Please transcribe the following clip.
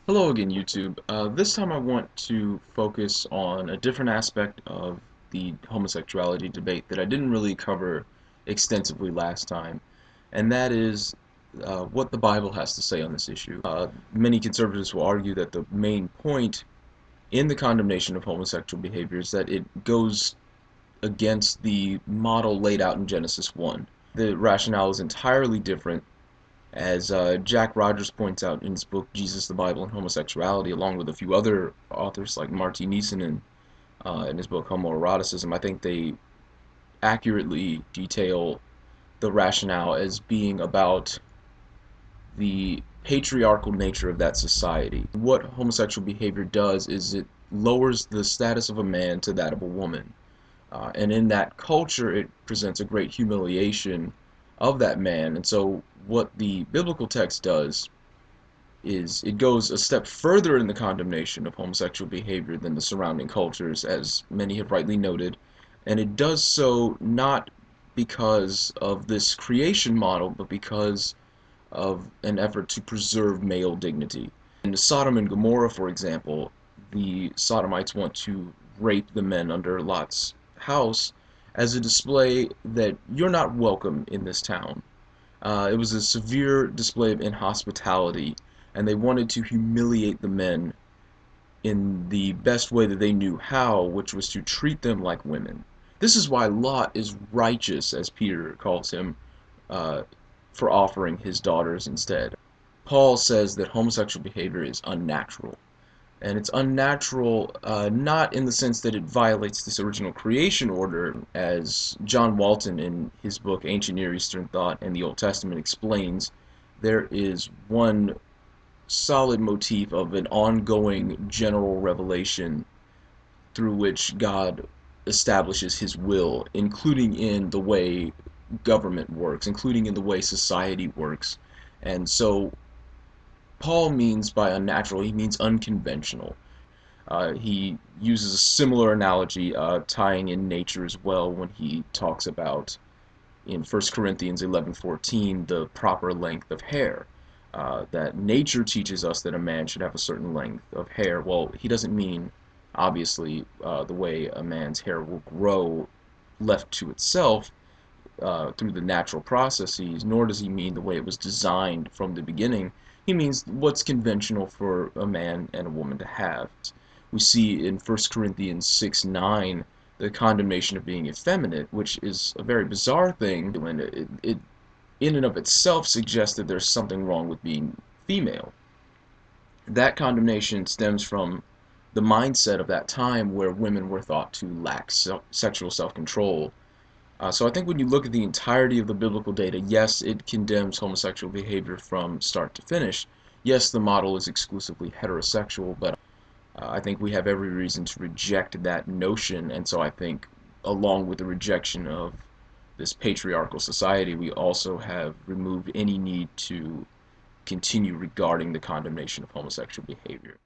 Hello again, YouTube. This time I want to focus on a different aspect of the homosexuality debate that I didn't really cover extensively last time, and that is what the Bible has to say on this issue. Many conservatives will argue that the main point in the condemnation of homosexual behavior is that it goes against the model laid out in Genesis 1. The rationale is entirely different as Jack Rogers points out in his book Jesus, the Bible, and Homosexuality, along with a few other authors like Marty Niessanen in his book Homoeroticism. I think they accurately detail the rationale as being about the patriarchal nature of that society. What homosexual behavior does is it lowers the status of a man to that of a woman. And in that culture, it presents a great humiliation of that man. And so, what the biblical text does is it goes a step further in the condemnation of homosexual behavior than the surrounding cultures, as many have rightly noted. And it does so not because of this creation model, but because of an effort to preserve male dignity. In Sodom and Gomorrah, for example, the Sodomites want to rape the men under Lot's house as a display that you're not welcome in this town. It was a severe display of inhospitality, and they wanted to humiliate the men in the best way that they knew how, which was to treat them like women. This is why Lot is righteous, as Peter calls him, uh, for offering his daughters instead. Paul says that homosexual behavior is unnatural. And it's unnatural not in the sense that it violates this original creation order, as John Walton in his book Ancient Near Eastern Thought and the Old Testament explains. There is one solid motif of an ongoing general revelation through which God establishes his will, including in the way government works, including in the way society works. And so Paul means by unnatural, he means unconventional. He uses a similar analogy, tying in nature as well, when he talks about in 1 Corinthians 11:14 the proper length of hair. That nature teaches us that a man should have a certain length of hair. Well, he doesn't mean, obviously, the way a man's hair will grow left to itself through the natural processes, nor does he mean the way it was designed from the beginning. He means what's conventional for a man and a woman to have. We see in 1 Corinthians 6:9 the condemnation of being effeminate, which is a very bizarre thing, and it in and of itself suggests that there's something wrong with being female. That condemnation stems from the mindset of that time where women were thought to lack sexual self-control. So I think when you look at the entirety of the biblical data, yes, it condemns homosexual behavior from start to finish. Yes, the model is exclusively heterosexual, but I think we have every reason to reject that notion. And so I think, along with the rejection of this patriarchal society, we also have removed any need to continue regarding the condemnation of homosexual behavior.